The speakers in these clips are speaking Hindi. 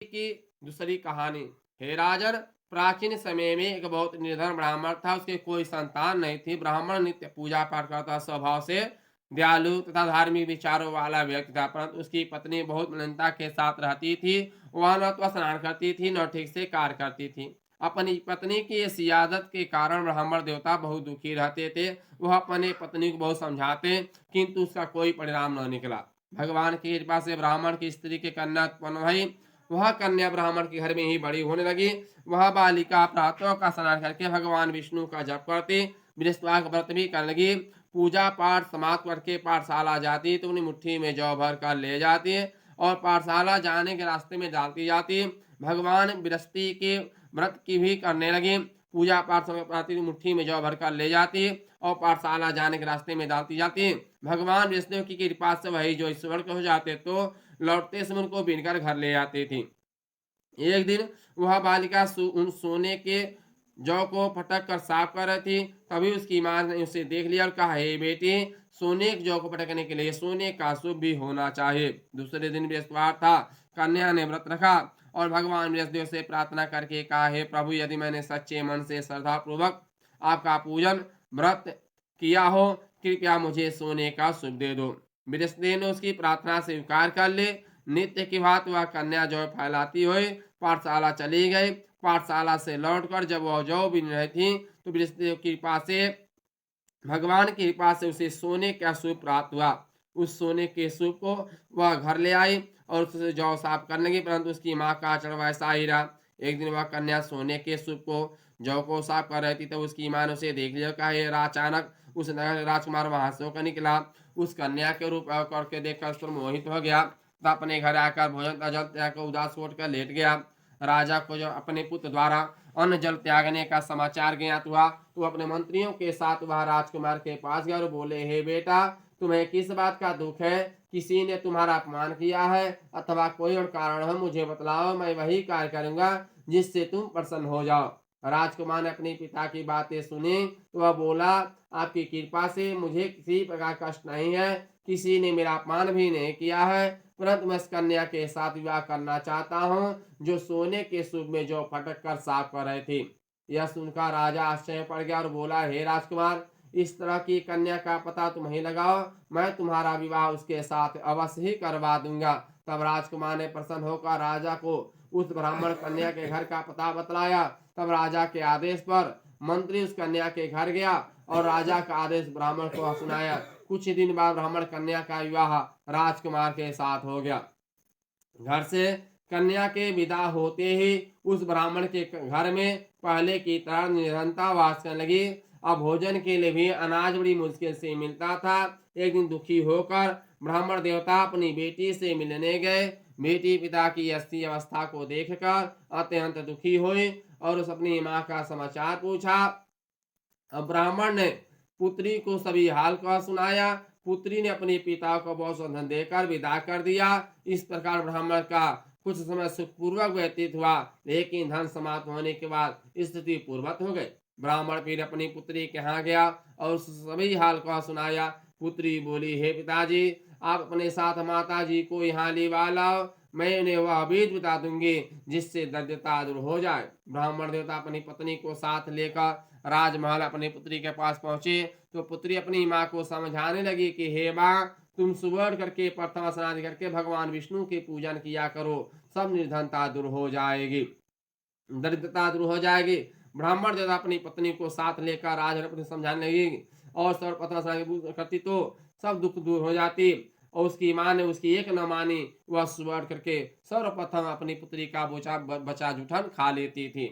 की दूसरी कहानी। हे राजन, प्राचीन समय में एक बहुत निर्धन ब्राह्मण था। उसके कोई संतान नहीं थी। ब्राह्मण नित्य पूजा पाठ करता, स्वभाव से दयालु तथा धार्मिक विचारों वाला व्यक्ति था, परंतु उसकी पत्नी बहुत मलिनता के साथ रहती थी। वह न तो स्नान करती थी, न ठीक से कार्य करती थी। अपनी पत्नी की इस आदत के कारण ब्राह्मण देवता बहुत दुखी रहते थे। वह अपने पत्नी को बहुत समझाते, किंतु उसका कोई परिणाम न निकला। भगवान की कृपा से ब्राह्मण की स्त्री की कन्या उत्पन्न हुई। वह कन्या ब्राह्मण के घर में ही बड़ी होने लगी। वह बालिका प्रातः का स्नान करके भगवान विष्णु का जप करती, बृहस्पति का व्रत भी करने लगी। पूजा पाठ समाप्त करके पाठशाला जाती तो अपनी मुट्ठी में जौ भर कर ले जाती और पाठशाला जाने के रास्ते में डालती जाती। भगवान बृहस्पति के व्रत की भी करने लगी। पूजा पाठ समय पाती मुट्ठी में जौ भर कर ले जाती और पाठशाला जाने के रास्ते में डालती जाती। भगवान विष्णु की कृपा से वही जो ईश्वर के हो जाते तो लौटते समय उनको बीनकर घर ले आती थी। एक दिन वह बालिका उन सोने के जौ को फटक कर साफ कर रही थी। तभी उसकी माँ ने उसे देख लिया और कहा, हे बेटी, सोने के जौ को फटकने के लिए सोने का शुभ भी होना चाहिए। दूसरे दिन बृहस्पतिवार था। कन्या ने व्रत रखा और भगवान बृहस्पति से प्रार्थना करके कहा, हे प्रभु, यदि मैंने सच्चे मन से श्रद्धा पूर्वक आपका पूजन व्रत किया हो, कृपया मुझे सोने का शुभ दे दो। बृहस्पति ने उसकी प्रार्थना स्वीकार कर ली। नित्य की बात वह कन्या जौ फैलाती हुई पाठशाला चली गई। पाठशाला से लौटकर जब वह जौ बीन रही थी तो बृहस्पति की कृपा से भगवान की कृपा से उसे सोने का सूप प्राप्त हुआ। उस सोने के सूप को वह घर ले आई और उससे जौ साफ करने लगी, परंतु उसकी माँ का आचरण वैसा ही रहा। एक दिन वह कन्या सोने के सूप को जौ को साफ कर रही थी, तो उसकी माँ ने उसे देख लिया। कहा, ये अचानक उस राजकुमार वहां से होकर निकला। उस कन्या के रूप करके देखकर उस पर मोहित हो गया, तो अपने घर आकर भोजन जल त्याग कर उदास होट कर लेट गया। राजा को जो अपने पुत्र द्वारा अन्न जल त्यागने का समाचार ज्ञात हुआ तो अपने मंत्रियों के साथ वह राजकुमार के पास गए और बोले, हे बेटा, तुम्हें किस बात का दुख है? किसी ने तुम्हारा अपमान किया है अथवा कोई और कारण है? मुझे बतलाओ, मैं वही कार्य करूंगा जिससे तुम प्रसन्न हो जाओ। राजकुमार ने अपने पिता की बातें सुनी तो वह बोला, आपकी कृपा से मुझे किसी प्रकार कष्ट नहीं है। किसी ने मेरा अपमान भी नहीं किया है, परंतु मैं इस कन्या के साथ विवाह करना चाहता हूँ जो सोने के सूप में जो फटक कर साफ कर रही थी। यह सुनकर राजा आश्चर्य पड़ गया और बोला, हे राजकुमार, इस तरह की कन्या का पता तुम ही लगाओ, मैं तुम्हारा विवाह उसके साथ अवश्य ही करवा दूंगा। तब राजकुमार ने प्रसन्न होकर राजा को उस ब्राह्मण कन्या के घर का पता बतलाया। तब राजा के आदेश पर मंत्री उस कन्या के घर गया और राजा का आदेश ब्राह्मण को सुनाया। कुछ ही दिन बाद ब्राह्मण कन्या का विवाह राजकुमार के साथ हो गया। घर से कन्या के विदा होते ही उस ब्राह्मण के घर में पहले की तरह निरंतर वास करने लगी। अब भोजन के लिए भी अनाज बड़ी मुश्किल से मिलता था। एक दिन दुखी होकर ब्राह्मण देवता अपनी बेटी से मिलने गए। बेटी पिता की ऐसी अवस्था को देखकर अत्यंत दुखी हुई और उस अपनी माँ का समाचार पूछा। अब ब्राह्मण ने पुत्री को सभी हाल का सुनाया। पुत्री ने अपने पिता को बहुत धन देकर विदा कर दिया। इस प्रकार ब्राह्मण का कुछ समय सुखपूर्वक व्यतीत हुआ, लेकिन धन समाप्त होने के बाद स्थिति पूर्वत हो गई। ब्राह्मण फिर अपनी पुत्री के यहाँ गया और सभी हाल का सुनाया। पुत्री बोली, हे पिताजी, आप अपने साथ माता जी को यहाँ लिवा लाओ, मैं उन्हें वह बीज बता दूंगी जिससे दरिद्रता दूर हो जाए। ब्राह्मण देवता अपनी पत्नी को साथ लेकर राजमहल अपनी पुत्री के पास पहुंचे तो पुत्री अपनी माँ को समझाने लगी कि हे माँ, तुम सुबह करके प्रथम स्नान करके भगवान विष्णु के पूजन किया करो, सब निर्धनता दूर हो जाएगी, दरिद्रता दूर हो जाएगी। ब्राह्मण देवता अपनी पत्नी को साथ लेकर राजपति समझाने लगी और सर्वप्रथम स्नान करती तो सब दुख दूर हो जाती। और उसकी माँ ने उसकी एक न मानी, वह सुबह करके सर्वप्रथम अपनी पुत्री का बचा जूठन खा लेती थी।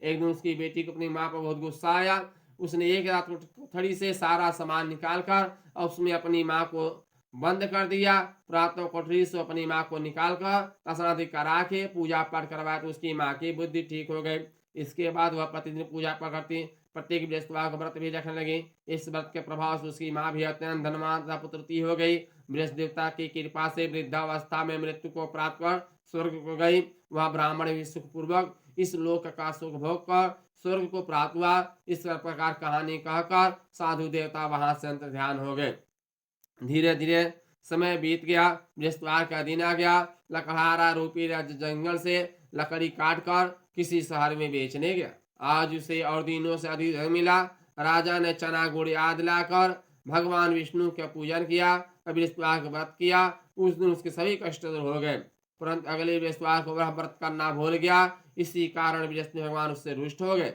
एक दिन उसकी बेटी को अपनी माँ पर बहुत गुस्सा आया। उसने एक रात कोठरी से सारा सामान निकाल कर और उसमें अपनी माँ को बंद कर दिया। प्रातः कोठरी से अपनी माँ को निकाल कर स्नान करा के पूजा पाठ करवाया तो उसकी माँ की बुद्धि ठीक हो गई। इसके बाद वह प्रतिदिन पूजा पाठ करती, प्रत्येक बृहस्पतिवार का व्रत भी रखने लगी। इस व्रत के प्रभाव से उसकी माँ भी अत्यंत धनवान तथा पुत्रवती हो गई। बृहस्पति देवता की कृपा से वृद्धावस्था में मृत्यु को प्राप्त कर स्वर्ग को गई। वह ब्राह्मण भी सुखपूर्वक इस लोक का सुख भोग कर स्वर्ग को प्राप्त हुआ। इस प्रकार कहानी कहकर साधु देवता वहां से अंतर ध्यान हो गए। धीरे धीरे समय बीत गया, बृहस्पतिवार का दिन आ गया। लकड़हारा रूपी जंगल से लकड़ी काट कर किसी शहर में बेचने गया। आज उसे और दिनों से अधिक धन मिला। राजा ने चना गुड़ आदि लाकर भगवान विष्णु का पूजन किया, बृहस्पतिवार का व्रत किया। उस दिन उसके सभी कष्ट दूर हो गए, परंतु अगले बृहस्पतिवार को वह व्रत करना भूल गया। इसी कारण बृहस्पति भगवान उससे रुष्ट हो गए।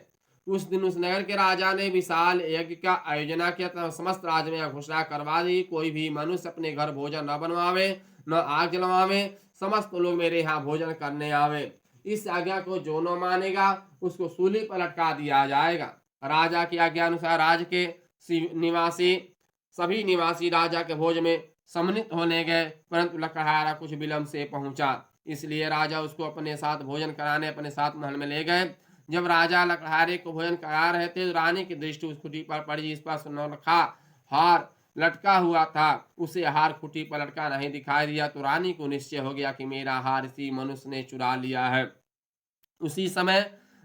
उस दिन उस नगर के राजा ने विशाल यज्ञ का आयोजना किया तथा समस्त राज्य में घोषणा करवा दी, कोई भी मनुष्य अपने घर भोजन न बनवावे, न आग जलवावे, समस्त लोग मेरे यहाँ भोजन करने आवे। इस आज्ञा को जो न मानेगा उसको सूली पर लटका दिया जाएगा। राजा की आज्ञा अनुसार राज्य के सभी निवासी राजा के भोज में सम्मिलित होने गए, परंतु लकड़हारा कुछ विलंब से पहुंचा, इसलिए राजा उसको अपने साथ भोजन कराने अपने साथ महल में ले गए। जब राजा लकड़हारे को भोजन करा रहे थे तो रानी की दृष्टि उस खुटी पर पड़ी जिस पर सुनौखा हार लटका हुआ था। उसे हार खुटी पर लटका नहीं दिखाई दिया तो रानी को निश्चय हो गया कि मेरा हार इसी मनुष्य ने चुरा लिया है। उसी समय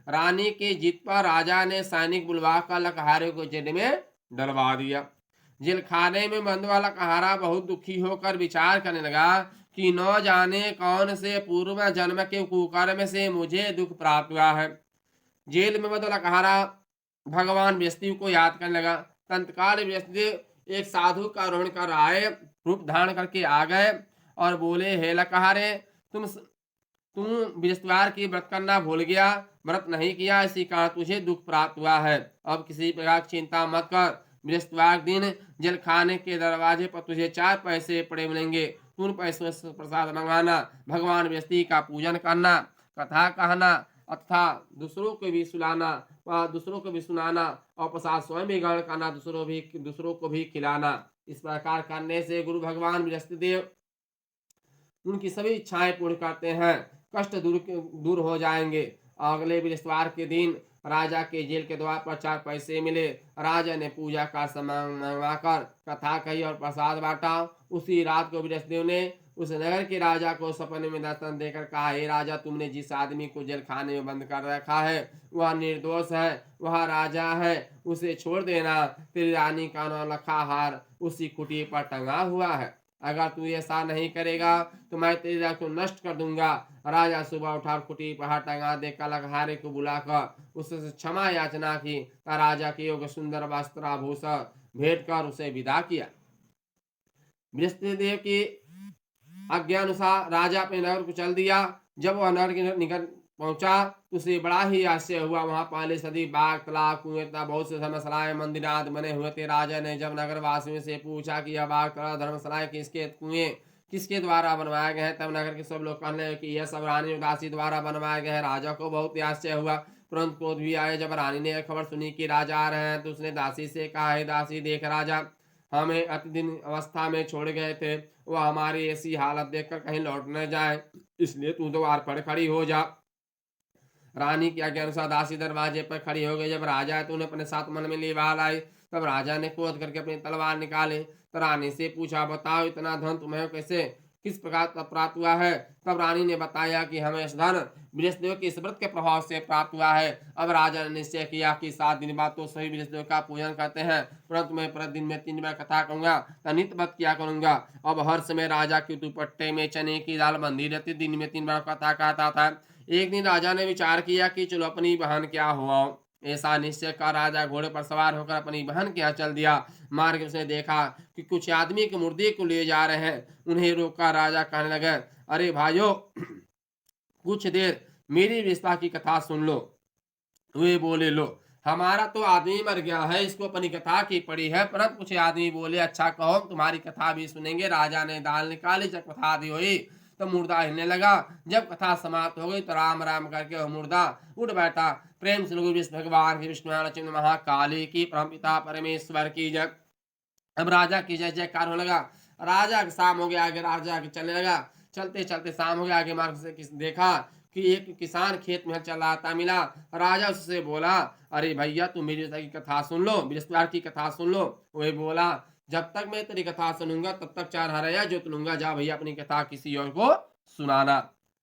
रानी की जिद पर राजा ने सैनिक बुलवाकर लकड़हारे को जेल में डलवा दिया। जेल खाने में बंद वाला लकड़हारा बहुत दुखी होकर विचार करने लगा कि न जाने कौन से पूर्व जन्म के कुकर्म से मुझे दुख प्राप्त हुआ है। जेल में बंद लकड़हारा भगवान बृहस्पति को याद करने लगा। तत्काल बृहस्पति एक साधु का आरोहण कर आए, रूप धारण करके आ गए और बोले, हे लकड़हारे, तू बृहस्पतिवार की व्रत करना भूल गया, व्रत नहीं किया, इसी कारण तुझे दुख प्राप्त हुआ है। अब किसी प्रकार की चिंता मत कर, बृहस्पतिवार दिन जेल खाने के दरवाजे पर तुझे 4 पैसे पड़े मिलेंगे, उन पैसों से प्रसाद मंगवाना, भगवान बृहस्पति का पूजन करना, कथा कहना अथवा दूसरों को भी सुनाना और प्रसाद स्वयं भी ग्रहण करना, दूसरों को भी खिलाना। इस प्रकार करने से गुरु भगवान बृहस्पति देव उनकी सभी इच्छाएं पूर्ण करते हैं, कष्ट दूर हो जाएंगे। अगले बृहस्पतिवार के दिन राजा के जेल के द्वार पर 4 पैसे मिले। राजा ने पूजा का सामान मंगवाकर कथा कही और प्रसाद बांटा। उसी रात को बृहस्पति ने उस नगर के राजा को सपने में दर्शन देकर कहा, हे राजा, तुमने जिस आदमी को जेल खाने में बंद कर रखा है वह निर्दोष है, वह राजा है, उसे छोड़ देना। तेरी रानी का नौलखा हार उसी कुटी पर टंगा हुआ है, अगर तू ऐसा नहीं करेगा तो मैं तेरी राह को नष्ट कर दूंगा। राजा सुबह उठा कुटी पर टंगा देकर लकड़हारे को बुलाकर उससे क्षमा याचना की। राजा के योग सुंदर वस्त्राभूषण भेंट कर उसे विदा किया। बृहस्पति देव की आज्ञा अनुसार राजा अपने नगर को चल दिया। जब वह नगर के निकट पहुंचा तो उसे बड़ा ही आश्चर्य हुआ। वहां पहले सदी बाग, तालाब, कुएं तथा बहुत से धर्मशालाएं, मंदिर आदि बने हुए थे। राजा ने जब नगर वासियों से पूछा कि यह बाग, तालाब, धर्मशालाएं किसके, कुएं किसके द्वारा बनवाए गए हैं, तब नगर के सब लोग कहने लगे कि यह सब रानी उदासी द्वारा बनवाए गए हैं। राजा को बहुत ही आश्चर्य हुआ, तुरंत क्रोध भी आया। जब रानी ने खबर सुनी कि राजा आ रहे हैं तो उसने दासी से कहा, है दासी, देख राजा हमें अतिदिन अवस्था में छोड़ गए थे, वह हमारी ऐसी हालत देखकर कहीं लौट न जाए, इसलिए तू द्वार पर खड़ी हो जा। रानी की आज्ञा अनुसार दासी दरवाजे पर खड़ी हो गई। जब राजा है तो उन्हें अपने साथ मन में ले बाहर आई। तब राजा ने क्रोध करके अपनी तलवार निकाले तो रानी से पूछा, बताओ इतना धन तुम्हें कैसे, किस प्रकार प्राप्त हुआ है। तब रानी ने बताया कि हमें इस धन बृहस्पति के इस व्रत के प्रभाव से प्राप्त हुआ है। अब राजा ने निश्चय किया कि 7 दिन बाद तो सभी बृहस्पति का पूजन करते हैं, परंतु मैं प्रतिदिन में 3 बार कथा कहूंगा, नित्य व्रत किया करूंगा। अब हर समय राजा के दुपट्टे में चने की दाल बंधी रहती, दिन में 3 बार कथा कहता था। एक दिन राजा ने विचार किया कि चलो अपनी बहन क्या हुआ। ऐसा निश्चय कर राजा घोड़े पर सवार होकर अपनी बहन के यहाँ चल दिया। मार्ग में उसने देखा कि कुछ आदमी के मुर्दे को ले जा रहे हैं। उन्हें रोका राजा कहने लगे, अरे भाइयों, कुछ देर मेरी विस्तार की कथा सुन लो। वे बोले, लो, हमारा तो आदमी मर गया है, इसको अपनी कथा की पड़ी है। परंतु कुछ आदमी बोले, अच्छा कहो, तुम्हारी कथा भी सुनेंगे। राजा ने दाल निकाली, जब कथा दी हुई तो मुर्दा हिलने लगा। जब कथा समाप्त हो गई तो राम राम करके वह मुर्दा उठ बैठा। प्रेम से लोग भगवान की, विष्णु महाकाली की, परमपिता परमेश्वर की जय। अब राजा की जय जयकार होने लगा। राजा शाम हो गया, आगे राजा के चलने लगा। चलते चलते शाम हो गया, आगे मार्ग से देखा कि एक किसान खेत में चल रहा था, मिला। राजा उससे बोला, अरे भैया, तुम मेरी की कथा सुन लो, बृहस्पतिवार की कथा सुन लो। वही बोला, जब तक मैं तेरी कथा सुनूंगा तब तक 4 हरया जोत लूंगा, जा भैया अपनी कथा किसी और को सुनाना।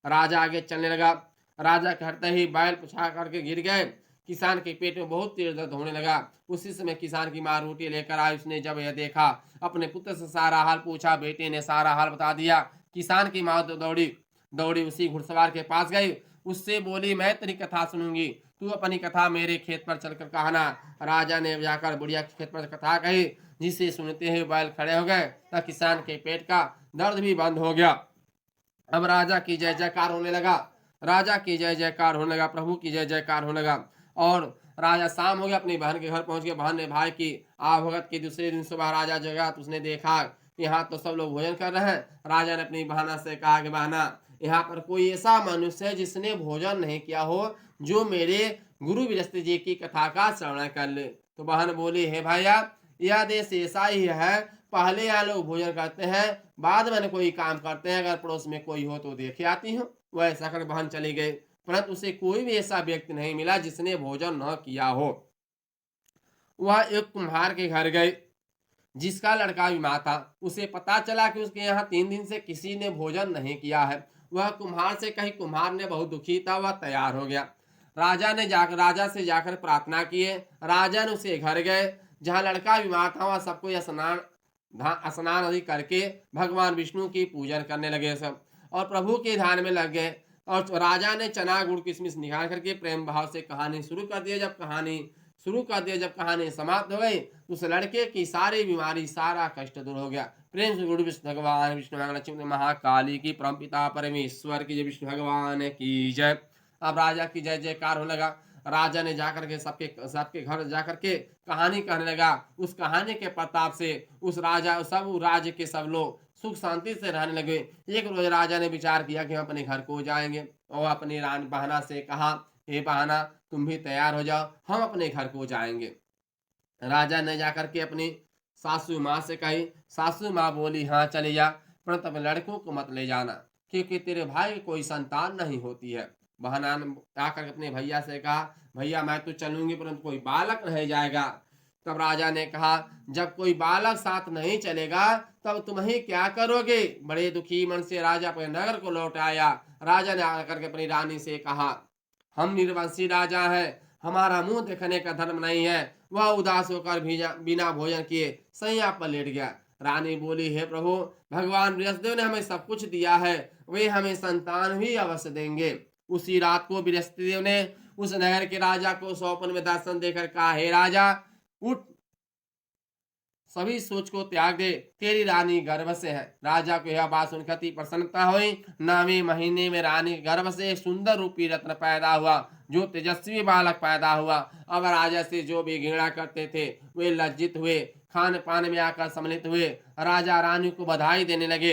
राजा आगे चलने लगा। राजा कहते ही बैल पुछा करके गिर गए। किसान के पेट में बहुत तेज दर्द होने लगा। उसी समय किसान की माँ रोटी लेकर आई। उसने जब यह देखा, अपने पुत्र से सारा हाल पूछा। बेटे ने सारा हाल बता दिया। किसान की माँ दौड़ी दौड़ी उसी घुड़सवार के पास गई। उससे बोली, मैं तेरी कथा सुनूंगी, तू अपनी कथा मेरे खेत पर चलकर कहना। राजा ने जाकर बुढ़िया के खेत पर कथा कही, जिसे सुनते ही बैल खड़े हो गए। तब किसान के पेट का दर्द भी बंद हो गया। अब राजा की जय जयकार होने लगा। राजा की जय जयकार होने लगा, प्रभु की जय जयकार होने लगा। और राजा शाम हो गया, अपनी बहन के घर पहुंच गया। बहन ने भाई की आवभगत की। दूसरे दिन सुबह राजा जगा तो उसने देखा कि यहाँ तो सब लोग भोजन कर रहे हैं। राजा ने अपनी बहना से कहा कि बहना, यहाँ पर कोई ऐसा मनुष्य है जिसने भोजन नहीं किया हो, जो मेरे गुरु बृहस्पति जी की कथा का श्रवण कर ले। तो बहन बोली, हे भैया, यह देश ऐसा ही है, पहले यहाँ लोग भोजन करते हैं, बाद में कोई काम करते हैं। अगर पड़ोस में कोई हो तो देखे आती हूँ। वह ऐसा कर बहन चली गई, परंतु उसे कोई भी ऐसा व्यक्ति नहीं मिला जिसने भोजन न किया हो। वह एक कुम्हार के घर गई, जिसका लड़का बीमार था। उसे पता चला कि उसके यहाँ 3 दिन से किसी ने भोजन नहीं किया है। वह कुम्हार से कही। कुम्हार ने बहुत दुखी था, वह तैयार हो गया। राजा से जाकर प्रार्थना किए। राजा ने उसे घर गए, जहाँ लड़का बीमार था। वह सबको स्नान आदि करके भगवान विष्णु की पूजन करने लगे सब, और प्रभु के ध्यान में लग गए। और राजा ने चना गुड़ किशमिश निकाल करके प्रेम भाव से कहानी शुरू कर दी। जब कहानी समाप्त हो गई, उस लड़के की सारी बीमारी, सारा कष्ट दूर हो गया। प्रेम से गुरु विष्णु भगवान, विष्णु लक्ष्मी महाकाली की, परम पिता परमेश्वर की जय, विष्णु भगवान की जय। अब राजा की जय जयकार होने लगा। राजा ने जाकर के सबके घर जाकर के कहानी कहने लगा। उस कहानी के प्रताप से उस राज्य के सब लोग सुख शांति से रहने लगे। एक रोज राजा ने विचार किया कि हम अपने घर को जाएंगे, और अपनी रानी बहना से कहा, हे बहना, तुम भी तैयार हो जाओ, हम अपने घर को जाएंगे। राजा ने जाकर के अपनी सासू माँ से कही। सासू माँ बोली, हाँ चले जा, परंतु अपने लड़कों को मत ले जाना, क्योंकि तेरे भाई की कोई संतान नहीं होती है। बहना ने आकर अपने भैया से कहा, भैया मैं तो चलूंगी, परंतु कोई बालक नहीं जाएगा। तब राजा ने कहा, जब कोई बालक साथ नहीं चलेगा तब तुम ही क्या करोगे। बड़े दुखी मन से राजा अपने नगर को लौट आया। राजा ने आकर के अपनी रानी से कहा, हम निर्वंशी राजा हैं, हमारा मुंह देखने का धर्म नहीं है। वह उदास होकर बिना भोजन किए सैया पर लेट गया। रानी बोली, हे प्रभु, भगवान बृहस्पति ने हमें सब कुछ दिया है, वे हमें संतान भी अवश्य देंगे। उसी रात को बृहस्पति देव ने उस नगर के राजा को स्वप्न में दर्शन देकर कहा, हे राजा, उठ, सभी सोच को त्याग दे, तेरी रानी गर्भ से है। राजा को यह बात सुनकर अति प्रसन्नता हुई। 9वें महीने में रानी के गर्भ से एक सुंदर रूपी रत्न पैदा हुआ, जो तेजस्वी बालक पैदा हुआ। अब राजा से जो भी घृणा करते थे वे लज्जित हुए, खान पान में आकर सम्मिलित हुए। राजा रानी को बधाई देने लगे।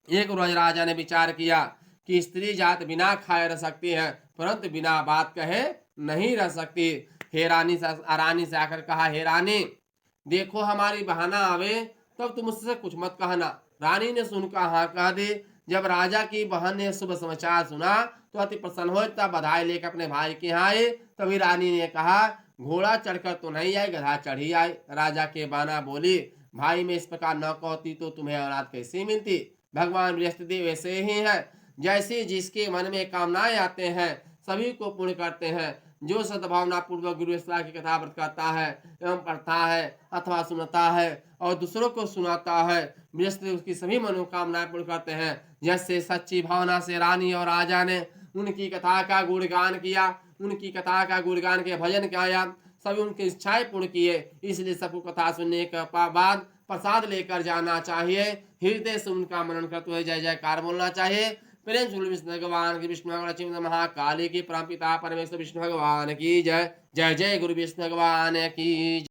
एक रोज राजा ने विचार किया कि स्त्री जात बिना खाए रह सकती है, परंतु बिना बात कहे नहीं रह सकती। रानी से आकर कहा, हे रानी, देखो हमारी बहाना आवे तब तुम मुझसे कुछ मत कहना। रानी ने सुनकर हाँ कह दी। जब राजा की बहन ने शुभ समाचार सुना तो अति प्रसन्न हो, तब बधाई लेकर अपने भाई के यहाँ आए। तभी रानी ने कहा, घोड़ा चढ़कर तो नहीं आई, गधा चढ़ी आई। राजा के बहना बोली, भाई मैं इस प्रकार न कहती तो तुम्हें औलाद कैसे मिलती। भगवान बृहस्पति वैसे ही है, जैसे जिसके मन में कामनाएं आते हैं सभी को पूर्ण करते हैं। जो सद्भावना पूर्वक गुरु की कथा व्रत करता है एवं पढ़ता है अथवा सुनता है और दूसरों को सुनाता है, बृहस्पति उसकी सभी मनोकामनाएं पूर्ण करते हैं। जैसे सच्ची भावना से रानी और राजा ने उनकी कथा का गुणगान किया, उनकी कथा का गुणगान के भजन किया, सभी उनकी इच्छाएं पूर्ण किए। इसलिए सबको कथा सुनने के बाद प्रसाद लेकर जाना चाहिए, हृदय से उनका मनन करते हुए जय जयकार बोलना चाहिए। प्रेम से विष्णु भगवान की, विष्णु लक्ष्मी महाकाली की, परम पिता परमेश्वर विष्णु भगवान की जय। जय जय गुरु विष्णु भगवान की।